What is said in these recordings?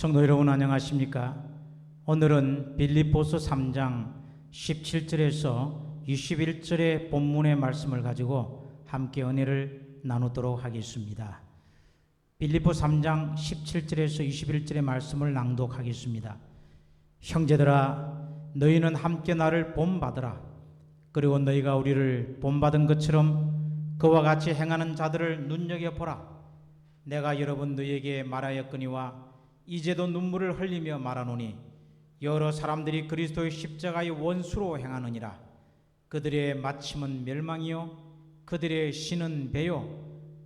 성도 여러분 안녕하십니까? 오늘은 빌립보서 3장 17절에서 21절의 본문의 말씀을 가지고 함께 은혜를 나누도록 하겠습니다. 빌립보 3장 17절에서 21절의 말씀을 낭독하겠습니다. 형제들아, 너희는 함께 나를 본받으라. 그리고 너희가 우리를 본받은 것처럼 그와 같이 행하는 자들을 눈여겨보라. 내가 여러 번 너희에게 말하였거니와 이제도 눈물을 흘리며 말하노니 여러 사람들이 그리스도의 십자가의 원수로 행하느니라. 그들의 마침은 멸망이요 그들의 신은 배요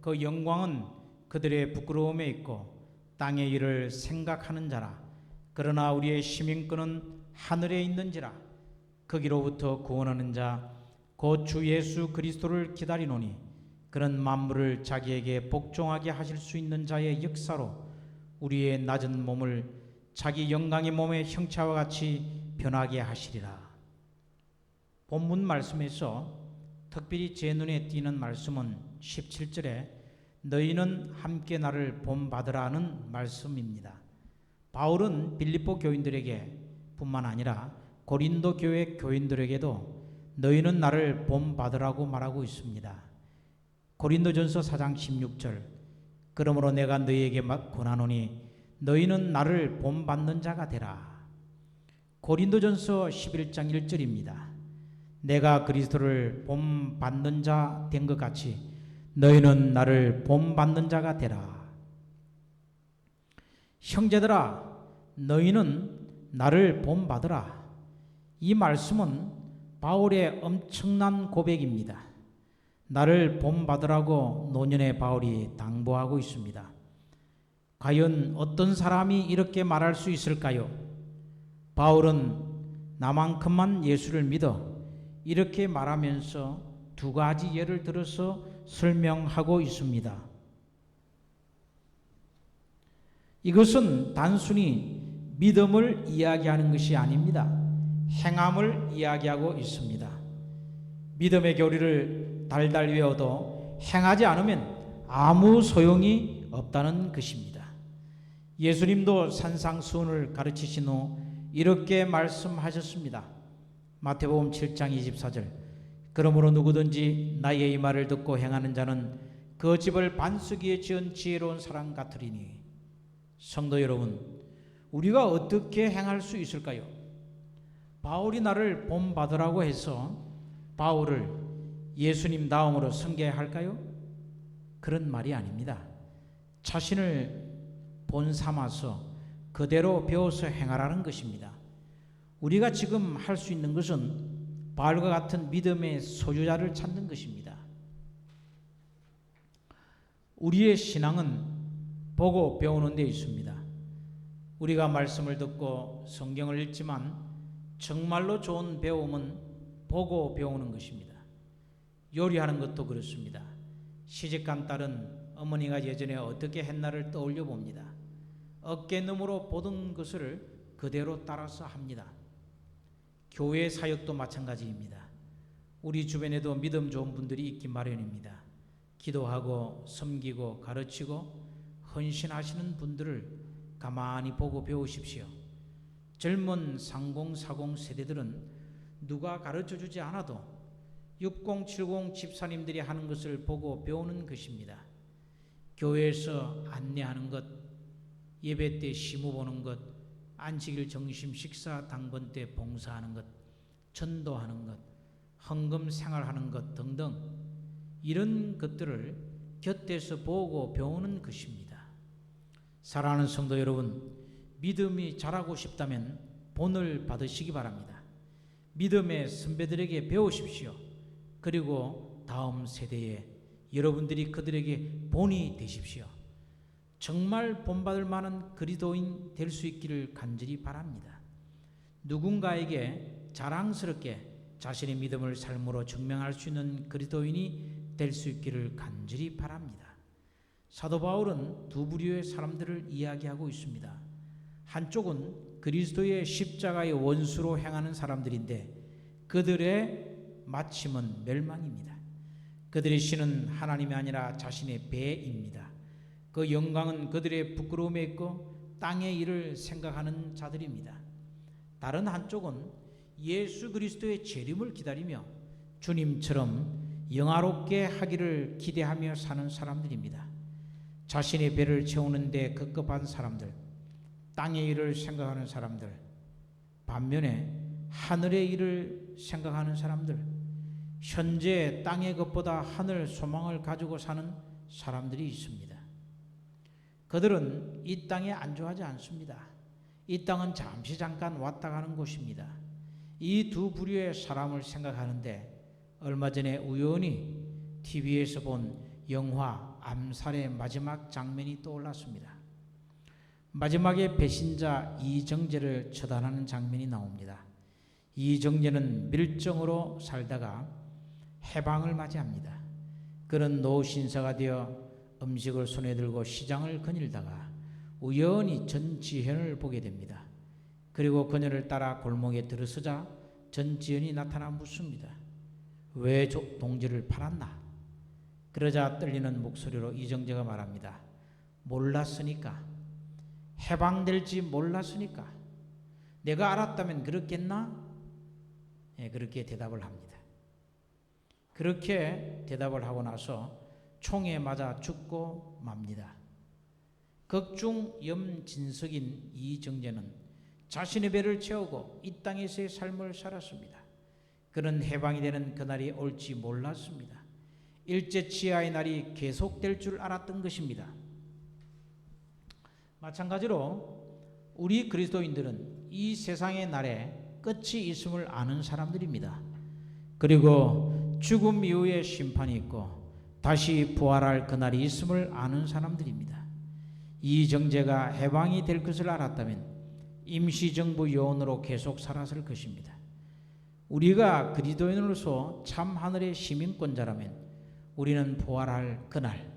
그 영광은 그들의 부끄러움에 있고 땅의 일을 생각하는 자라. 그러나 우리의 시민권은 하늘에 있는지라. 거기로부터 구원하는 자 곧 주 예수 그리스도를 기다리노니 그런 만물을 자기에게 복종하게 하실 수 있는 자의 역사로 우리의 낮은 몸을 자기 영광의 몸의 형체와 같이 변하게 하시리라. 본문 말씀에서 특별히 제 눈에 띄는 말씀은 17절에 너희는 함께 나를 본받으라는 말씀입니다. 바울은 빌립보 교인들에게 뿐만 아니라 고린도 교회 교인들에게도 너희는 나를 본받으라고 말하고 있습니다. 고린도전서 4장 16절 그러므로 내가 너희에게 권하노니 너희는 나를 본받는 자가 되라. 고린도전서 11장 1절입니다. 내가 그리스도를 본받는 자 된 것 같이 너희는 나를 본받는 자가 되라. 형제들아, 너희는 나를 본받으라. 이 말씀은 바울의 엄청난 고백입니다. 나를 본받으라고 노년의 바울이 당부하고 있습니다. 과연 어떤 사람이 이렇게 말할 수 있을까요? 바울은 나만큼만 예수를 믿어 이렇게 말하면서 두 가지 예를 들어서 설명하고 있습니다. 이것은 단순히 믿음을 이야기하는 것이 아닙니다. 행함을 이야기하고 있습니다. 믿음의 교리를 달달 외워도 행하지 않으면 아무 소용이 없다는 것입니다. 예수님도 산상수훈을 가르치신 후 이렇게 말씀하셨습니다. 마태복음 7장 24절 그러므로 누구든지 나의 이 말을 듣고 행하는 자는 그 집을 반석 위에 지은 지혜로운 사람 같으리니. 성도 여러분, 우리가 어떻게 행할 수 있을까요? 바울이 나를 본받으라고 해서 바울을 예수님 다음으로 섬겨할까요? 그런 말이 아닙니다. 자신을 본 삼아서 그대로 배워서 행하라는 것입니다. 우리가 지금 할 수 있는 것은 바울과 같은 믿음의 소유자를 찾는 것입니다. 우리의 신앙은 보고 배우는 데 있습니다. 우리가 말씀을 듣고 성경을 읽지만 정말로 좋은 배움은 보고 배우는 것입니다. 요리하는 것도 그렇습니다. 시집간 딸은 어머니가 예전에 어떻게 했나를 떠올려 봅니다. 어깨너머로 보던 것을 그대로 따라서 합니다. 교회 사역도 마찬가지입니다. 우리 주변에도 믿음 좋은 분들이 있기 마련입니다. 기도하고 섬기고 가르치고 헌신하시는 분들을 가만히 보고 배우십시오. 젊은 30, 40 세대들은 누가 가르쳐주지 않아도 60, 70 집사님들이 하는 것을 보고 배우는 것입니다. 교회에서 안내하는 것, 예배 때 시무 보는 것, 안식일 점심 식사 당번 때 봉사하는 것, 전도하는 것, 헌금 생활하는 것 등등 이런 것들을 곁에서 보고 배우는 것입니다. 사랑하는 성도 여러분, 믿음이 자라고 싶다면 본을 받으시기 바랍니다. 믿음의 선배들에게 배우십시오. 그리고 다음 세대에 여러분들이 그들에게 본이 되십시오. 정말 본받을 만한 그리스도인 될 수 있기를 간절히 바랍니다. 누군가에게 자랑스럽게 자신의 믿음을 삶으로 증명할 수 있는 그리스도인이 될 수 있기를 간절히 바랍니다. 사도 바울은 두 부류의 사람들을 이야기하고 있습니다. 한쪽은 그리스도의 십자가의 원수로 행하는 사람들인데 그들의 마침은 멸망입니다. 그들의 신은 하나님이 아니라 자신의 배입니다. 그 영광은 그들의 부끄러움에 있고 땅의 일을 생각하는 자들입니다. 다른 한쪽은 예수 그리스도의 재림을 기다리며 주님처럼 영화롭게 하기를 기대하며 사는 사람들입니다. 자신의 배를 채우는 데 급급한 사람들, 땅의 일을 생각하는 사람들, 반면에 하늘의 일을 생각하는 사람들, 현재 땅의 것보다 하늘 소망을 가지고 사는 사람들이 있습니다. 그들은 이 땅에 안주하지 않습니다. 이 땅은 잠시 잠깐 왔다 가는 곳입니다. 이 두 부류의 사람을 생각하는데 얼마 전에 우연히 TV에서 본 영화 암살의 마지막 장면이 떠올랐습니다. 마지막에 배신자 이정재를 처단하는 장면이 나옵니다. 이정재는 밀정으로 살다가 해방을 맞이합니다. 그는 노신사가 되어 음식을 손에 들고 시장을 거닐다가 우연히 전지현을 보게 됩니다. 그리고 그녀를 따라 골목에 들어서자 전지현이 나타나 묻습니다. 왜 동지를 팔았나? 그러자 떨리는 목소리로 이정재가 말합니다. 몰랐으니까. 해방될지 몰랐으니까. 내가 알았다면 그렇겠나? 네, 그렇게 대답을 합니다. 그렇게 대답을 하고 나서 총에 맞아 죽고 맙니다. 극중 염진석인 이정재는 자신의 배를 채우고 이 땅에서의 삶을 살았습니다. 그는 해방이 되는 그날이 올지 몰랐습니다. 일제치하의 날이 계속될 줄 알았던 것입니다. 마찬가지로 우리 그리스도인들은 이 세상의 날에 끝이 있음을 아는 사람들입니다. 그리고 죽음 이후에 심판이 있고 다시 부활할 그날이 있음을 아는 사람들입니다. 이정재가 해방이 될 것을 알았다면 임시정부 요원으로 계속 살았을 것입니다. 우리가 그리스도인으로서 참 하늘의 시민권자라면 우리는 부활할 그날,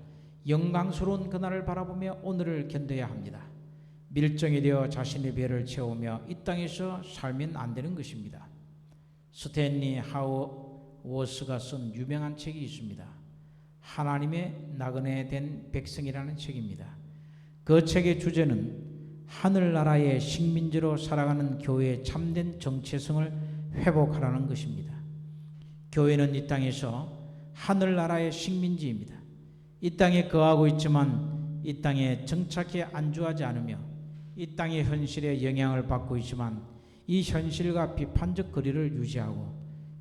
영광스러운 그날을 바라보며 오늘을 견뎌야 합니다. 밀정이 되어 자신의 배를 채우며 이 땅에서 살면 안 되는 것입니다. 스탠리 하우워스가 쓴 유명한 책이 있습니다. 하나님의 나그네 된 백성이라는 책입니다. 그 책의 주제는 하늘나라의 식민지로 살아가는 교회의 참된 정체성을 회복하라는 것입니다. 교회는 이 땅에서 하늘나라의 식민지입니다. 이 땅에 거하고 있지만 이 땅에 정착해 안주하지 않으며 이 땅의 현실에 영향을 받고 있지만 이 현실과 비판적 거리를 유지하고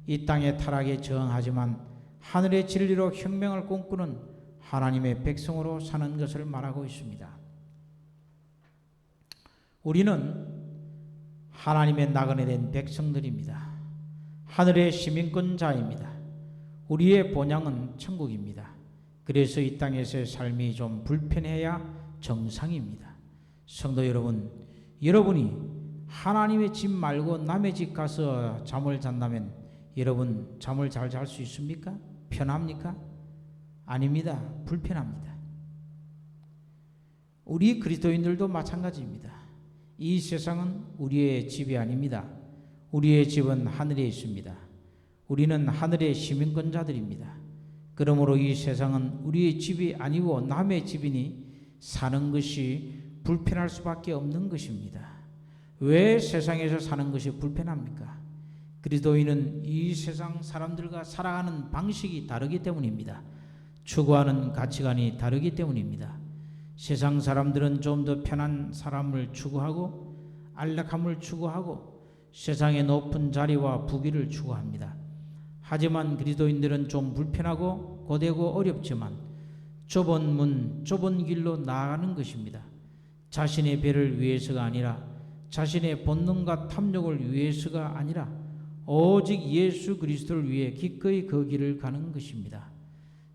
이 땅의 타락에 저항하지만 하늘의 진리로 혁명을 꿈꾸는 하나님의 백성으로 사는 것을 말하고 있습니다. 우리는 하나님의 나그네 된 백성들입니다. 하늘의 시민권자입니다. 우리의 본향은 천국입니다. 그래서 이 땅에서의 삶이 좀 불편해야 정상입니다. 성도 여러분, 여러분이 하나님의 집 말고 남의 집 가서 잠을 잔다면 여러분 잠을 잘 잘 수 있습니까? 편합니까? 아닙니다. 불편합니다. 우리 그리스도인들도 마찬가지입니다. 이 세상은 우리의 집이 아닙니다. 우리의 집은 하늘에 있습니다. 우리는 하늘의 시민권자들입니다. 그러므로 이 세상은 우리의 집이 아니고 남의 집이니 사는 것이 불편할 수밖에 없는 것입니다. 왜 세상에서 사는 것이 불편합니까? 그리스도인은 이 세상 사람들과 살아가는 방식이 다르기 때문입니다. 추구하는 가치관이 다르기 때문입니다. 세상 사람들은 좀 더 편한 사람을 추구하고 안락함을 추구하고 세상의 높은 자리와 부귀를 추구합니다. 하지만 그리스도인들은 좀 불편하고 고되고 어렵지만 좁은 문, 좁은 길로 나아가는 것입니다. 자신의 배를 위해서가 아니라 자신의 본능과 탐욕을 위해서가 아니라 오직 예수 그리스도를 위해 기꺼이 그 길을 가는 것입니다.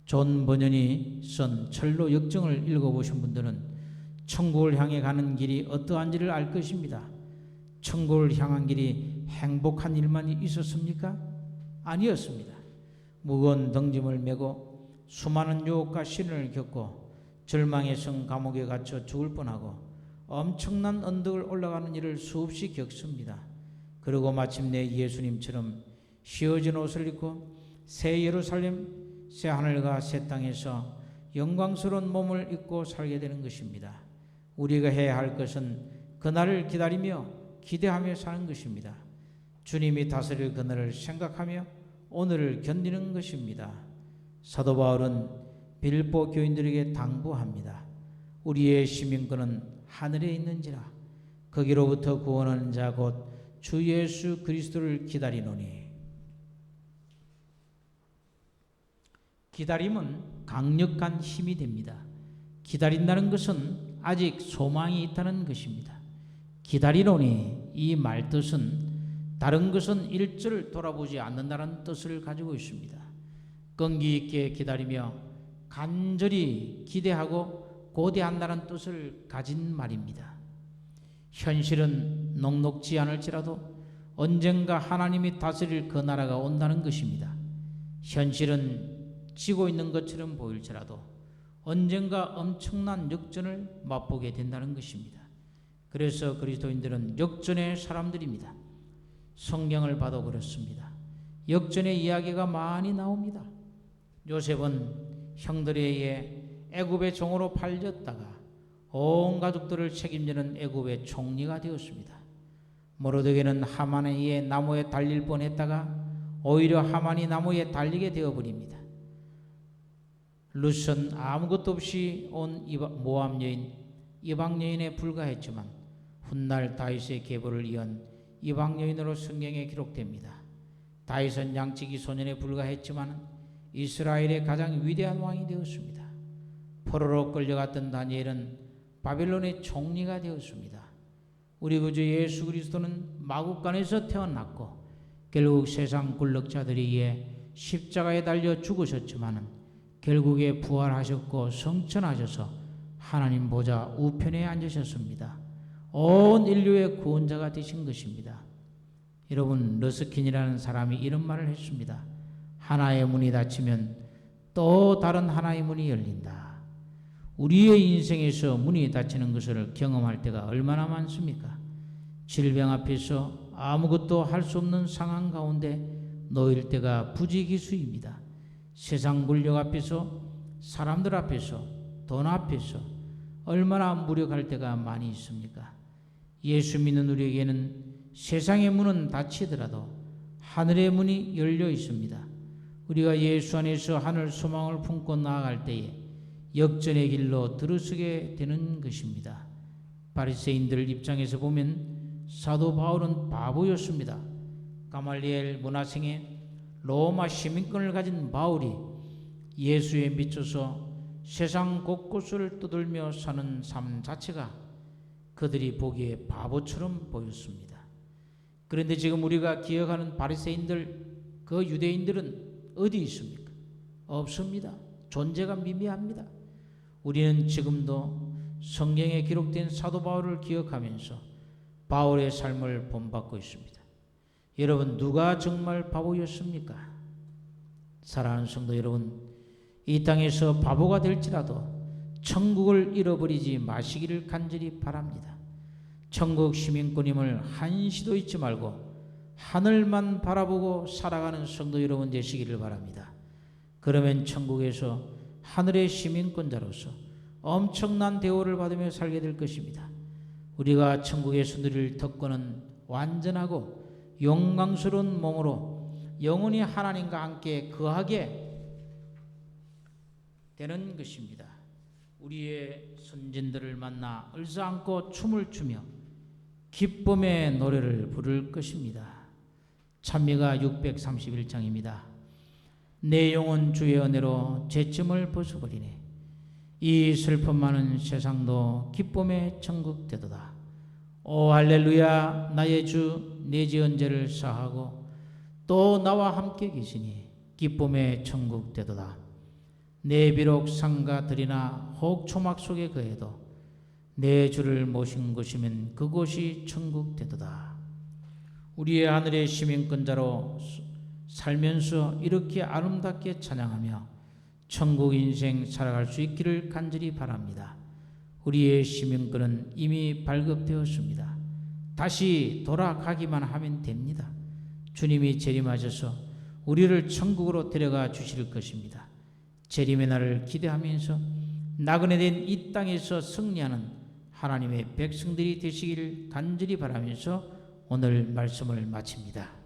존 버년이 쓴 철로 역정을 읽어보신 분들은 천국을 향해 가는 길이 어떠한지를 알 것입니다. 천국을 향한 길이 행복한 일만 있었습니까? 아니었습니다. 무거운 덩짐을 메고 수많은 유혹과 시련을 겪고 절망의 성 감옥에 갇혀 죽을 뻔하고 엄청난 언덕을 올라가는 일을 수없이 겪습니다. 그리고 마침내 예수님처럼 휘어진 옷을 입고 새 예루살렘 새 하늘과 새 땅에서 영광스러운 몸을 입고 살게 되는 것입니다. 우리가 해야 할 것은 그날을 기다리며 기대하며 사는 것입니다. 주님이 다스릴 그날을 생각하며 오늘을 견디는 것입니다. 사도 바울은 빌립보 교인들에게 당부합니다. 우리의 시민권은 하늘에 있는지라 거기로부터 구원하는 자 곧 주 예수 그리스도를 기다리노니. 기다림은 강력한 힘이 됩니다. 기다린다는 것은 아직 소망이 있다는 것입니다. 기다리노니 이 말뜻은 다른 것은 일절을 돌아보지 않는다는 뜻을 가지고 있습니다. 끈기 있게 기다리며 간절히 기대하고 고대한다는 뜻을 가진 말입니다. 현실은 녹록지 않을지라도 언젠가 하나님이 다스릴 그 나라가 온다는 것입니다. 현실은 지고 있는 것처럼 보일지라도 언젠가 엄청난 역전을 맛보게 된다는 것입니다. 그래서 그리스도인들은 역전의 사람들입니다. 성경을 봐도 그렇습니다. 역전의 이야기가 많이 나옵니다. 요셉은 형들에 의해 애굽의 종으로 팔렸다가 온 가족들을 책임지는 애굽의 총리가 되었습니다. 모르드게는 하만에 의해 나무에 달릴 뻔했다가 오히려 하만이 나무에 달리게 되어버립니다. 룻은 아무것도 없이 온 모압 여인, 이방 여인에 불과했지만 훗날 다윗의 계보를 이은 이방 여인으로 성경에 기록됩니다. 다윗은 양치기 소년에 불과했지만 이스라엘의 가장 위대한 왕이 되었습니다. 포로로 끌려갔던 다니엘은 바빌론의 총리가 되었습니다. 우리 구주 예수 그리스도는 마국간에서 태어났고 결국 세상 굴력자들에 의해 십자가에 달려 죽으셨지만 결국에 부활하셨고 성천하셔서 하나님 보좌 우편에 앉으셨습니다. 온 인류의 구원자가 되신 것입니다. 여러분, 러스킨이라는 사람이 이런 말을 했습니다. 하나의 문이 닫히면 또 다른 하나의 문이 열린다. 우리의 인생에서 문이 닫히는 것을 경험할 때가 얼마나 많습니까? 질병 앞에서 아무것도 할 수 없는 상황 가운데 놓일 때가 부지기수입니다. 세상 물력 앞에서, 사람들 앞에서, 돈 앞에서 얼마나 무력할 때가 많이 있습니까? 예수 믿는 우리에게는 세상의 문은 닫히더라도 하늘의 문이 열려 있습니다. 우리가 예수 안에서 하늘 소망을 품고 나아갈 때에 역전의 길로 들어서게 되는 것입니다. 바리새인들 입장에서 보면 사도 바울은 바보였습니다. 가말리엘 문화생에 로마 시민권을 가진 바울이 예수에 미쳐서 세상 곳곳을 떠돌며 사는 삶 자체가 그들이 보기에 바보처럼 보였습니다. 그런데 지금 우리가 기억하는 바리새인들, 그 유대인들은 어디 있습니까? 없습니다. 존재가 미미합니다. 우리는 지금도 성경에 기록된 사도 바울을 기억하면서 바울의 삶을 본받고 있습니다. 여러분, 누가 정말 바보였습니까? 사랑하는 성도 여러분, 이 땅에서 바보가 될지라도 천국을 잃어버리지 마시기를 간절히 바랍니다. 천국 시민권임을 한시도 잊지 말고 하늘만 바라보고 살아가는 성도 여러분 되시기를 바랍니다. 그러면 천국에서 하늘의 시민권자로서 엄청난 대우를 받으며 살게 될 것입니다. 우리가 천국에서 누릴 특권은 완전하고 영광스러운 몸으로 영원히 하나님과 함께 거하게 되는 것입니다. 우리의 선진들을 만나 얼싸안고 춤을 추며 기쁨의 노래를 부를 것입니다. 찬미가 631장입니다. 내 영혼 주의 은혜로 죄짐을 벗어버리네. 이 슬픔 많은 세상도 기쁨의 천국 되도다. 오 할렐루야. 나의 주 내 지은 죄를 사하고 또 나와 함께 계시니 기쁨의 천국 되도다. 내 비록 상가 들이나 혹 초막 속에 거해도 내 주를 모신 곳이면 그곳이 천국 되도다. 우리의 하늘의 시민권자로 살면서 이렇게 아름답게 찬양하며 천국 인생 살아갈 수 있기를 간절히 바랍니다. 우리의 시민권은 이미 발급되었습니다. 다시 돌아가기만 하면 됩니다. 주님이 재림하셔서 우리를 천국으로 데려가 주실 것입니다. 재림의 날을 기대하면서 나그네 된 이 땅에서 승리하는 하나님의 백성들이 되시길 간절히 바라면서 오늘 말씀을 마칩니다.